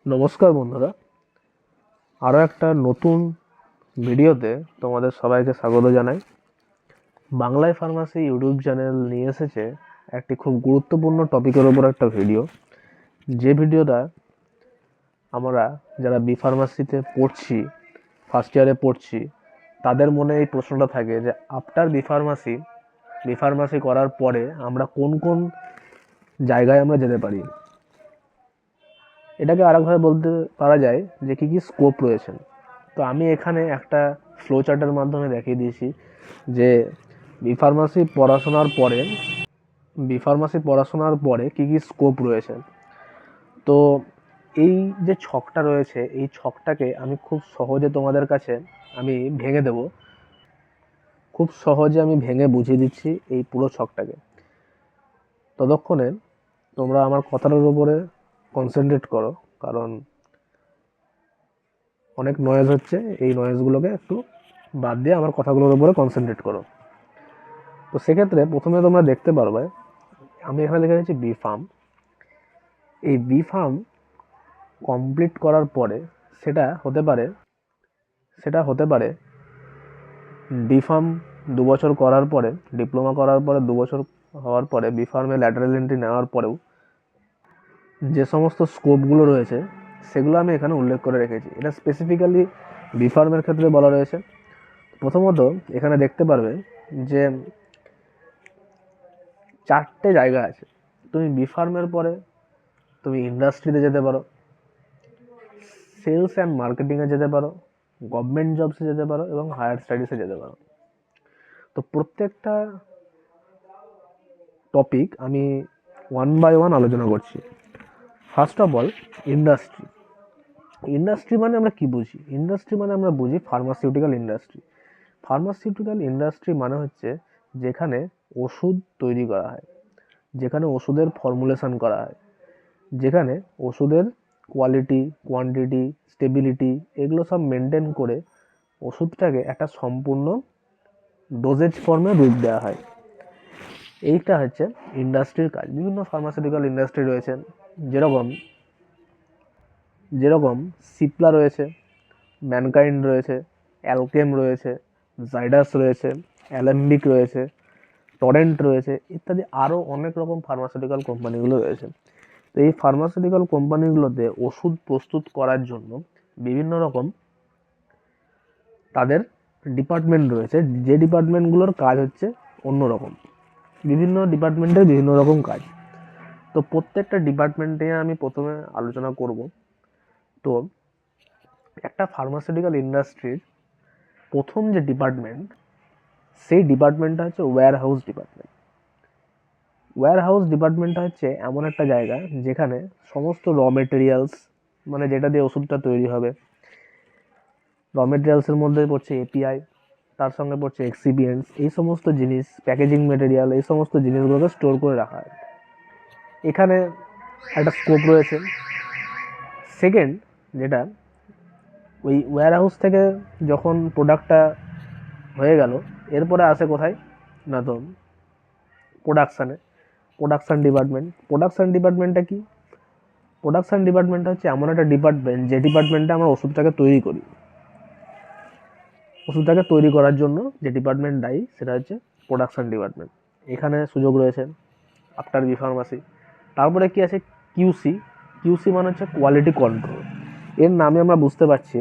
নমস্কার বন্ধুরা, আরও একটা নতুন ভিডিওতে তোমাদের সবাইকে স্বাগত জানাই। বাংলায় ফার্মাসি ইউটিউব চ্যানেল নিয়ে এসেছে একটি খুব গুরুত্বপূর্ণ টপিকের ওপর একটা ভিডিও, যে ভিডিওটা আমরা যারা বি ফার্মাসিতে পড়ছি, ফার্স্ট ইয়ারে পড়ছি, তাদের মনে এই প্রশ্নটা থাকে যে আফটার বি ফার্মাসি করার পরে আমরা কোন কোন জায়গায় আমরা যেতে পারি। এটাকে আরেকভাবে বলতে পারা যায় যে কী কী স্কোপ রয়েছে। তো আমি এখানে একটা ফ্লো চার্টের মাধ্যমে দেখিয়ে দিয়েছি যে বি ফার্মাসি পড়াশোনার পরে কী কী স্কোপ রয়েছে। তো এই যে ছকটা রয়েছে, এই ছকটাকে আমি খুব সহজে তোমাদের কাছে আমি ভেঙে দেব, খুব সহজে আমি ভেঙে বুঝিয়ে দিচ্ছি এই পুরো ছকটাকে। ততক্ষণে তোমরা আমার কথাটার উপরে কনসেন্ট্রেট করো, কারণ অনেক নয়েজ হচ্ছে, এই নয়েজগুলোকে একটু বাদ দিয়ে আমার কথাগুলোর উপরে কনসেন্ট্রেট করো। তো সেক্ষেত্রে প্রথমে তোমরা দেখতে পারবে আমি এখানে লিখে রেখেছি বি ফার্ম। এই বি ফার্ম কমপ্লিট করার পরে সেটা হতে পারে ডি ফার্ম 2 বছর করার পরে, ডিপ্লোমা করার পরে 2 বছর হওয়ার পরে বি ফার্মে ল্যাটারাল এন্ট্রি নেওয়ার পরেও যে সমস্ত স্কোপগুলো রয়েছে সেগুলো আমি এখানে উল্লেখ করে রেখেছি। এটা স্পেসিফিক্যালি বি ফার্মের ক্ষেত্রে বলা রয়েছে। প্রথমত এখানে দেখতে পারবে যে 4টে জায়গা আছে। তুমি বি ফার্মের পরে তুমি ইন্ডাস্ট্রিতে যেতে পারো, সেলস অ্যান্ড মার্কেটিংয়ে যেতে পারো, গভর্নমেন্ট জবসে যেতে পারো এবং হায়ার স্টাডিজে যেতে পারো। তো প্রত্যেকটা টপিক আমি 1 বাই 1 আলোচনা করছি। ফার্স্ট অফ অল ইন্ডাস্ট্রি মানে আমরা কি বুঝি? ইন্ডাস্ট্রি মানে আমরা বুঝি ফার্মাসিউটিক্যাল ইন্ডাস্ট্রি মানে হচ্ছে যেখানে ওষুধ তৈরি করা হয়, যেখানে ওষুধের ফর্মুলেশন করা হয়, যেখানে ওষুধের কোয়ালিটি, কোয়ান্টিটি, স্টেবিলিটি এগুলো সব মেনটেন করে ওষুধটাকে একটা সম্পূর্ণ ডোজেজ ফর্মে রূপ দেওয়া হয়। এইটা হচ্ছে ইন্ডাস্ট্রির কাজ। বিভিন্ন ফার্মাসিউটিক্যাল ইন্ডাস্ট্রি রয়েছে, যেরকম সিপলা রয়েছে, ম্যানকাইন্ড রয়েছে, অ্যালকেম রয়েছে, জাইডাস রয়েছে, অ্যালেম্বিক রয়েছে, টরেন্ট রয়েছে, ইত্যাদি আরও অনেক রকম ফার্মাসিউটিক্যাল কোম্পানিগুলো রয়েছে। তো এই ফার্মাসিউটিক্যাল কোম্পানিগুলোতে ওষুধ প্রস্তুত করার জন্য বিভিন্ন রকম তাদের ডিপার্টমেন্ট রয়েছে, যে ডিপার্টমেন্টগুলোর কাজ হচ্ছে অন্যরকম। বিভিন্ন ডিপার্টমেন্টের বিভিন্ন রকম কাজ। তো প্রত্যেকটা ডিপার্টমেন্টে আমি প্রথমে আলোচনা করব। তো একটা ফার্মাসিউটিক্যাল ইন্ডাস্ট্রির প্রথম যে ডিপার্টমেন্ট, সেই ডিপার্টমেন্টটা হচ্ছে ওয়্যারহাউস ডিপার্টমেন্টটা হচ্ছে এমন একটা জায়গা যেখানে সমস্ত র মেটেরিয়ালস, মানে যেটা দিয়ে ওষুধটা তৈরি হবে, র মেটেরিয়ালসের মধ্যে পড়ছে এপিআই, তার সঙ্গে পড়ছে এক্সিপিয়েন্টস, এই সমস্ত জিনিস, প্যাকেজিং মেটেরিয়াল, এই সমস্ত জিনিসগুলোকে স্টোর করে রাখা হয়। এখানে একটা স্কোপ রয়েছে। সেকেন্ড, যেটা ওই ওয়্যারহাউস থেকে যখন প্রোডাক্টটা হয়ে গেল, এরপরে আসে কোথায় না, তো প্রোডাকশান ডিপার্টমেন্টটা কি? প্রোডাকশান ডিপার্টমেন্টটা হচ্ছে এমন একটা ডিপার্টমেন্ট যে ডিপার্টমেন্টে আমরা ওষুধটাকে তৈরি করি। ওষুধটাকে তৈরি করার জন্য যে ডিপার্টমেন্ট দায়ী সেটা হচ্ছে প্রোডাকশান ডিপার্টমেন্ট। এখানে সুযোগ রয়েছে আফটার বি ফার্মাসি। তারপরে কি আছে? কিউসি মানে হচ্ছে কোয়ালিটি কন্ট্রোল। এর নামে আমরা বুঝতে পারছি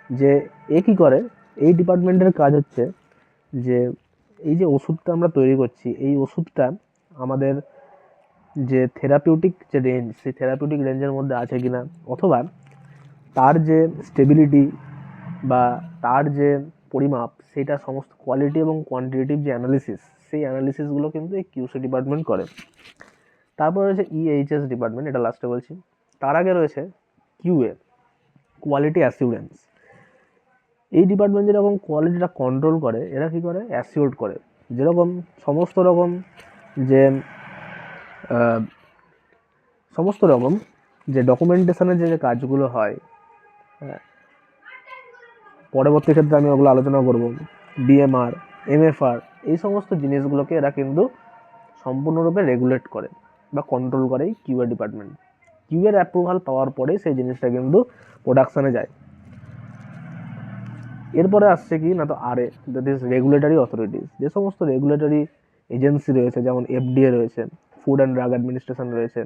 যে এ কী করে। এই ডিপার্টমেন্টের কাজ হচ্ছে যে এই যে ওষুধটা আমরা তৈরি করছি, এই ওষুধটা আমাদের যে থেরাপিউটিক যে রেঞ্জ, সেই থেরাপিউটিক রেঞ্জের মধ্যে আছে কিনা, অথবা তার যে স্টেবিলিটি বা তার যে পরিমাপ, সেটা সমস্ত কোয়ালিটি এবং কোয়ান্টিটেটিভ যে অ্যানালিসিস, সেই অ্যানালিসিসগুলো কিন্তু এই কিউসি ডিপার্টমেন্ট করে। তারপর রয়েছে ইএইচএস ডিপার্টমেন্ট, এটা লাস্টে বলছি। তার আগে রয়েছে কিউএ, কোয়ালিটি অ্যাসিউরেন্স। এই ডিপার্টমেন্ট যেরকম কোয়ালিটিটা কন্ট্রোল করে, এরা কী করে? অ্যাসিওর করে। যেরকম সমস্ত রকম যে ডকুমেন্টেশনের যে কাজগুলো হয়, পরবর্তী ক্ষেত্রে আমি ওগুলো আলোচনা করব, বিএমআর, এমএফআর, এই সমস্ত জিনিসগুলোকে এরা কিন্তু সম্পূর্ণরূপে রেগুলেট করে বা কন্ট্রোল করে এই কিউএ ডিপার্টমেন্ট। কিউ এর অ্যাপ্রুভাল পাওয়ার পরে সেই জিনিসটা কিন্তু প্রোডাকশানে যায়। এরপরে আসছে কি না, তো RA, that is regulatory authorities. যে সমস্ত রেগুলেটরি এজেন্সি রয়েছে, যেমন এফডিএ রয়েছে, ফুড অ্যান্ড ড্রাগ অ্যাডমিনিস্ট্রেশন রয়েছে,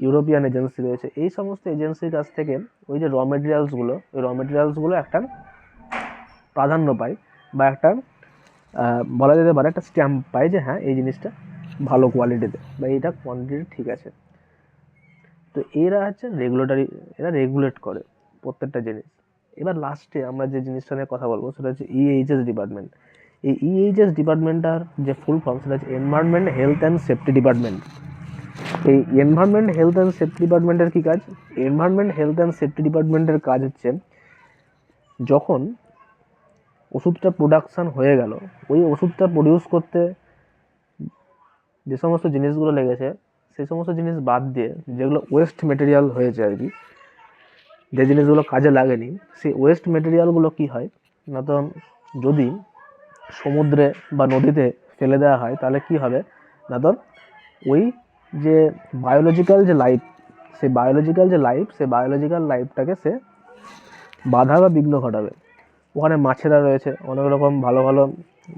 ইউরোপিয়ান এজেন্সি রয়েছে, এই সমস্ত এজেন্সির কাছ থেকে ওই যে র মেটেরিয়ালসগুলো একটা প্রাধান্য পায়, বা একটা বলা যেতে পারে একটা স্ট্যাম্প পায় যে হ্যাঁ এই জিনিসটা ভালো কোয়ালিটিতে বা এইটা কোয়ান্টিটি ঠিক আছে। তো এরা হচ্ছে এরা রেগুলেট করে প্রত্যেকটা জিনিস। এবার লাস্টে আমরা যে জিনিসটা নিয়ে কথা বলবো সেটা হচ্ছে ইএইচএস ডিপার্টমেন্ট। এই ইএইচএস ডিপার্টমেন্টটার যে ফুল ফর্ম সেটা হচ্ছে environment health and safety department. এই এনভায়রনমেন্ট হেলথ অ্যান্ড সেফটি ডিপার্টমেন্টের কী কাজ? এনভায়রনমেন্ট হেলথ অ্যান্ড সেফটি ডিপার্টমেন্টের কাজ হচ্ছে যখন ওষুধটা প্রোডাকশান হয়ে গেল, ওই ওষুধটা প্রডিউস করতে যে সমস্ত জিনিসগুলো লেগেছে সেই সমস্ত জিনিস বাদ দিয়ে যেগুলো ওয়েস্ট মেটেরিয়াল হয়েছে আর কি, যে জিনিসগুলো কাজে লাগেনি, সেই ওয়েস্ট মেটেরিয়ালগুলো কি হয় না, তো যদি সমুদ্রে বা নদীতে ফেলে দেওয়া হয় তাহলে কি হবে না, তো ওই যে বায়োলজিক্যাল লাইফটাকে সে বাধা বা বিঘ্ন ঘটাবে। ওখানে মাছেরা রয়েছে, অনেক রকম ভালো ভালো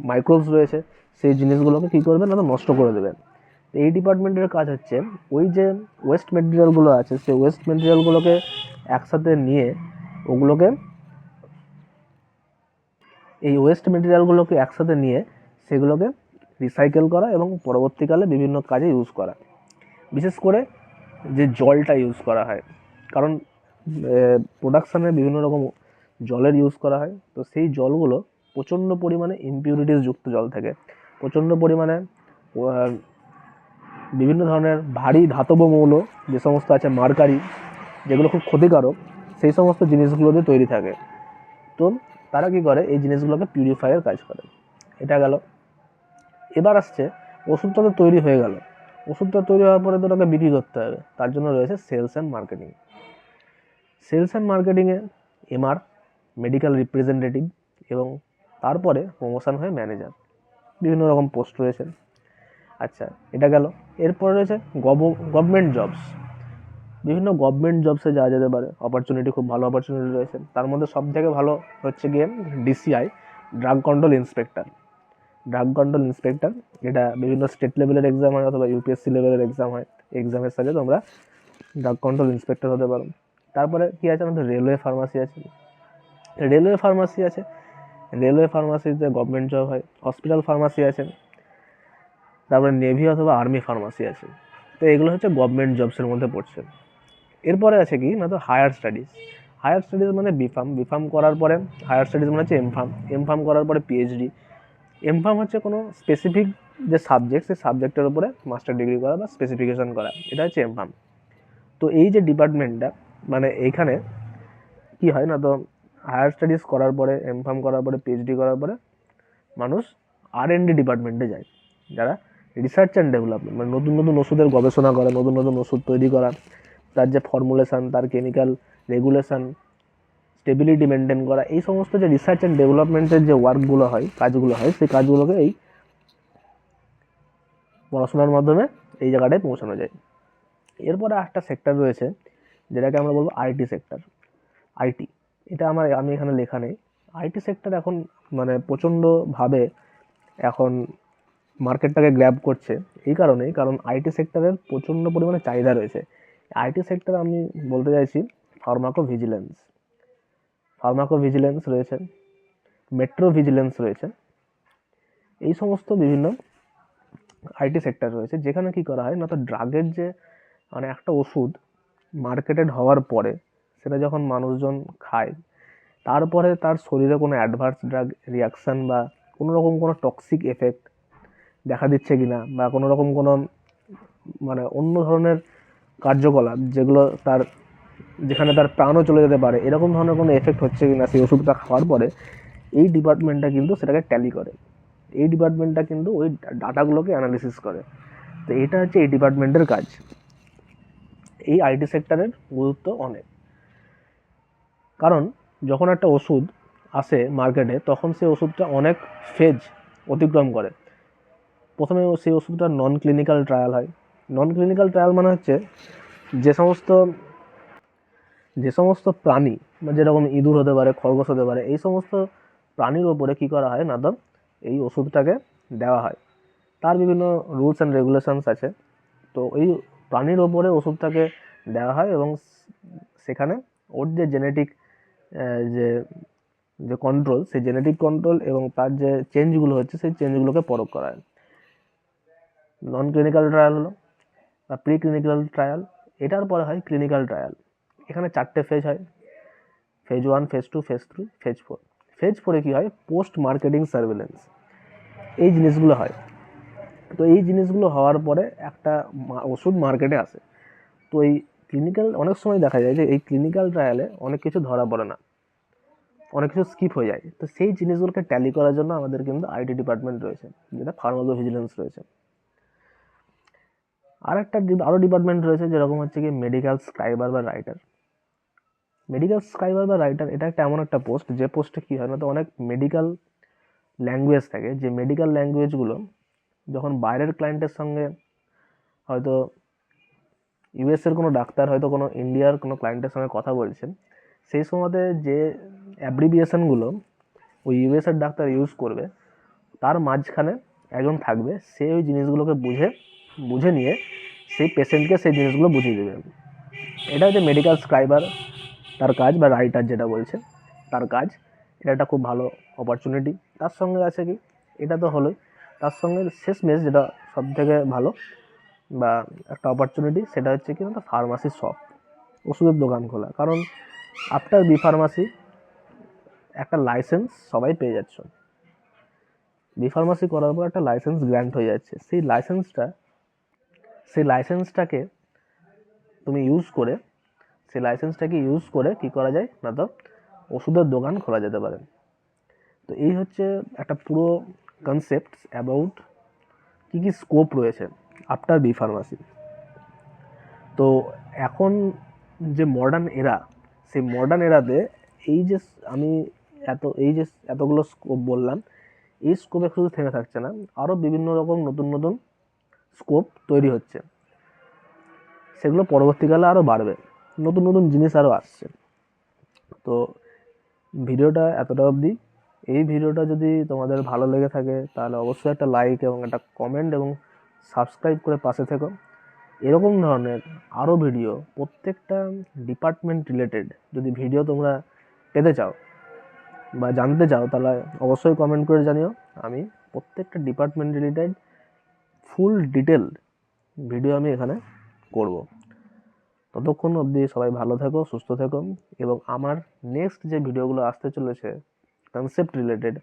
মাইক্রোবস রয়েছে, সেই জিনিসগুলোকে কী করবে না, তো নষ্ট করে দেবে। এই ডিপার্টমেন্টের কাজ হচ্ছে ওই যে ওয়েস্ট মেটেরিয়ালগুলো আছে সেই ওয়েস্ট মেটেরিয়ালগুলোকে একসাথে নিয়ে সেগুলোকে রিসাইকেল করা এবং পরবর্তীকালে বিভিন্ন কাজে ইউজ করা। বিশেষ করে যে জলটা ইউজ করা হয়, কারণ প্রোডাকশানে বিভিন্ন রকম জলের ইউজ করা হয়, তো সেই জলগুলো প্রচণ্ড পরিমাণে ইমপিউরিটিস যুক্ত জল থাকে, প্রচণ্ড পরিমাণে বিভিন্ন ধরনের ভারী ধাতব মৌল যে সমস্ত আছে, মার্কারি, যেগুলো খুব ক্ষতিকারক, সেই সমস্ত জিনিসগুলো দিয়ে তৈরি থাকে। তো তারা কী করে, এই জিনিসগুলোকে পিউরিফাইয়ের কাজ করে। এটা গেল। এবার আসছে ওষুধটা তো তৈরি হয়ে গেল, ওষুধটা তৈরি হওয়ার পরে তো ওটাকে বিক্রি করতে হবে, তার জন্য রয়েছে সেলস অ্যান্ড মার্কেটিংয়ে এমআর, মেডিকেল রিপ্রেজেন্টেটিভ, এবং তারপরে প্রমোশন হয়ে ম্যানেজার, বিভিন্ন রকম পোস্ট রয়েছে। আচ্ছা, এটা গেল। এরপরে রয়েছে গভর্নমেন্ট জবস। বিভিন্ন গভর্নমেন্ট জবসে যাওয়া যেতে পারে, অপরচুনিটি, খুব ভালো অপরচুনিটি রয়েছে। তার মধ্যে সবথেকে ভালো হচ্ছে গিয়ে ডিসিআই, ড্রাগ কন্ট্রোল ইন্সপেক্টর। এটা বিভিন্ন স্টেট লেভেলের এক্সাম হয় অথবা ইউপিএসসি লেভেলের এক্সাম হয়, এক্সামের সাথে তোমরা ড্রাগ কন্ট্রোল ইন্সপেক্টর হতে পারো। তারপরে কী আছে আমাদের রেলওয়ে ফার্মাসিতে গভর্নমেন্ট জব হয়। হসপিটাল ফার্মাসি আছে, তারপরে নেভি অথবা আর্মি ফার্মাসি আছে। তো এগুলো হচ্ছে গভর্নমেন্ট জবসের মধ্যে পড়ছে। এরপরে আছে কি না, তো হায়ার স্টাডিজ মানে বিফার্ম করার পরে হায়ার স্টাডিজ মানে হচ্ছে এমফার্ম করার পরে পিএইচডি। এমফার্ম হচ্ছে কোনো স্পেসিফিক যে সাবজেক্ট, সেই সাবজেক্টের উপরে মাস্টার ডিগ্রি করা বা স্পেসিফিকেশন করা, এটা হচ্ছে এমফার্ম। তো এই যে ডিপার্টমেন্টটা, মানে এইখানে কি হয় না, তো হায়ার স্টাডিজ করার পরে, এমফার্ম করার পরে, পিএইচডি করার পরে মানুষ R&D ডিপার্টমেন্টে যায়, যারা রিসার্চ অ্যান্ড ডেভেলপমেন্ট, মানে নতুন নতুন ওষুধের গবেষণা করা, নতুন নতুন ওষুধ তৈরি করা, তার যে ফর্মুলেশান, তার কেমিক্যাল রেগুলেশান, স্টেবিলিটি মেনটেন করা, এই সমস্ত যে রিসার্চ অ্যান্ড ডেভেলপমেন্টের যে ওয়ার্কগুলো হয়, কাজগুলো হয়, সেই কাজগুলোকে এই পড়াশোনার মাধ্যমে এই জায়গাটায় পৌঁছানো যায়। এরপরে একটা সেক্টর রয়েছে যেটাকে আমরা বলবো আইটি সেক্টর। এটা আমি এখানে লেখা নেই। আইটি সেক্টর এখন মানে প্রচণ্ডভাবে এখন মার্কেটটাকে গ্র্যাব করছে, কারণ আইটি সেক্টরের প্রচণ্ড পরিমাণে চাহিদা রয়েছে। আইটি সেক্টর আমি বলতে চাইছি ফার্মাকোভিজিলেন্স রয়েছে, মেট্রো ভিজিলেন্স রয়েছে, এই সমস্ত বিভিন্ন আইটি সেক্টর রয়েছে, যেখানে কি করা হয় না, তো ড্রাগের যে মানে একটা ওষুধ মার্কেটেড হওয়ার পরে সেটা যখন মানুষজন খায়, তারপরে তার শরীরে কোনো অ্যাডভার্স ড্রাগ রিয়াকশান বা কোনো রকম কোনো টক্সিক এফেক্ট দেখা দিচ্ছে কিনা, বা কোনো রকম কোনো মানে অন্য ধরনের কার্যকলাপ যেখানে তার প্রাণও চলে যেতে পারে, এরকম ধরনের কোনো এফেক্ট হচ্ছে কিনা সেই ওষুধটা খাওয়ার পরে, এই ডিপার্টমেন্টটা কিন্তু সেটাকে ট্যালি করে, এই ডিপার্টমেন্টটা কিন্তু ওই ডাটাগুলোকে অ্যানালিসিস করে। তো এটা হচ্ছে এই ডিপার্টমেন্টের কাজ। এই আইটি সেক্টরের গুরুত্ব অনেক, কারণ যখন একটা ওষুধ আসে মার্কেটে, তখন সেই ওষুধটা অনেক ফেজ অতিক্রম করে। প্রথমে সেই ওষুধটা নন ক্লিনিক্যাল ট্রায়াল হয়। নন ক্লিনিক্যাল ট্রায়াল মানে হচ্ছে যে সমস্ত যে সমস্ত প্রাণী বা যেরকম ইঁদুর হতে পারে, খরগোশ হতে পারে, এই সমস্ত প্রাণীর ওপরে কী করা হয় না, তো এই ওষুধটাকে দেওয়া হয়। তার বিভিন্ন রুলস অ্যান্ড রেগুলেশনস আছে। তো এই প্রাণীর ওপরে ওষুধটাকে দেওয়া হয় এবং সেখানে ওর যে জেনেটিক যে যে কন্ট্রোল, সেই জেনেটিক কন্ট্রোল এবং তার যে চেঞ্জগুলো হচ্ছে, সেই চেঞ্জগুলোকে পরখ করা হয়। নন ক্লিনিক্যাল ট্রায়াল হলো বা প্রি ক্লিনিক্যাল ট্রায়াল, এটার পরে হয় ক্লিনিক্যাল ট্রায়াল। এখানে 4টে ফেজ হয়: phase 1, phase 2, phase 3, phase 4। Phase 4-এ কী হয়? পোস্ট মার্কেটিং সার্ভেলেন্স, এই জিনিসগুলো হয়। তো এই জিনিসগুলো হওয়ার পরে একটা ওষুধ মার্কেটে আসে। তো এই ক্লিনিক্যাল, অনেক সময় দেখা যায় যে এই ক্লিনিক্যাল ট্রায়ালে অনেক কিছু ধরা পড়ে না, অনেক কিছু স্কিপ হয়ে যায়। তো সেই জিনিসগুলোকে ট্যালি করার জন্য আমাদের কিন্তু আইটি ডিপার্টমেন্ট রয়েছে, যেটা ফার্মাকোভিজিলেন্স রয়েছে। আরও ডিপার্টমেন্ট রয়েছে, যেরকম হচ্ছে কি মেডিকেল স্ক্রাইবার বা রাইটার। মেডিকেল স্ক্রাইবার বা রাইটার এটা একটা এমন একটা পোস্ট, যে পোস্টে কী হয় না, তো অনেক মেডিকেল ল্যাঙ্গুয়েজ থাকে, যে মেডিকেল ল্যাঙ্গুয়েজগুলো যখন বাইরের ক্লায়েন্টের সঙ্গে, হয়তো ইউএসের কোনো ডাক্তার হয়তো কোনো ইন্ডিয়ার কোনো ক্লায়েন্টের সঙ্গে কথা বলছেন, সেই সময়তে যে অ্যাব্রিভিয়েশনগুলো ওই ইউএসের ডাক্তার ইউজ করবে, তার মাঝখানে একজন থাকবে, সে ওই জিনিসগুলোকে বুঝে নিয়ে সেই পেশেন্টকে সেই জিনিসগুলো বুঝিয়ে দেবে। এটা হচ্ছে মেডিকেল স্ক্রাইবার তার কাজ, বা রাইটার যেটা বলছে তার কাজ। এটা একটা খুব ভালো অপরচুনিটি। তার সঙ্গে আছে কি, এটা তো হলোই, তার সঙ্গে শেষমেশ যেটা সবথেকে ভালো বা একটা অপরচুনিটি, সেটা হচ্ছে কি না, ফার্মাসি শপ, ওষুধের দোকান খোলা। কারণ আফটার বি ফার্মাসি একটা লাইসেন্স সবাই পেয়ে যাচ্ছ, বি ফার্মাসি করার পর একটা লাইসেন্স গ্র্যান্ট হয়ে যাচ্ছে। সেই লাইসেন্সটাকে তুমি ইউজ করে, কী করা যায় না, তো ওষুধের দোকান খোলা যেতে পারে। তো এই হচ্ছে একটা পুরো কনসেপ্ট অ্যাবাউট কী কী স্কোপ রয়েছে আফটার বি ফার্মাসি। তো এখন যে মডার্ন এরা, সেই মডার্ন এরাতে এই যে আমি এতগুলো স্কোপ বললাম, এই স্কোপে শুধু থেমে থাকছে না, আরও বিভিন্ন রকম নতুন নতুন স্কোপ তৈরি হচ্ছে। সেগুলো পরবর্তীকালে আরও বাড়বে, নতুন নতুন জিনিস আরও আসছে। তো ভিডিওটা এতটা অবধি। এই ভিডিওটা যদি তোমাদের ভালো লেগে থাকে, তাহলে অবশ্যই একটা লাইক এবং একটা কমেন্ট এবং সাবস্ক্রাইব করে পাশে থেকো। এরকম ধরনের আরও ভিডিও, প্রত্যেকটা ডিপার্টমেন্ট রিলেটেড যদি ভিডিও তোমরা পেতে চাও বা জানতে চাও, তাহলে অবশ্যই কমেন্ট করে জানিও। আমি প্রত্যেকটা ডিপার্টমেন্ট রিলেটেড ফুল ডিটেল ভিডিও আমি এখানে করব। ততক্ষণ অবধি সবাই ভালো থেকো, সুস্থ থেকো, এবং আমার নেক্সট যে ভিডিওগুলো আসতে চলেছে কনসেপ্ট রিলেটেড,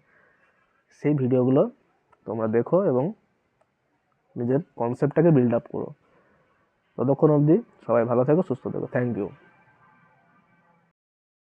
সেই ভিডিওগুলো তোমরা দেখো এবং নিজের কনসেপ্টটাকে বিল্ড আপ করো। ততক্ষণ অবধি সবাই ভালো থেকো, সুস্থ থেকো। Thank you.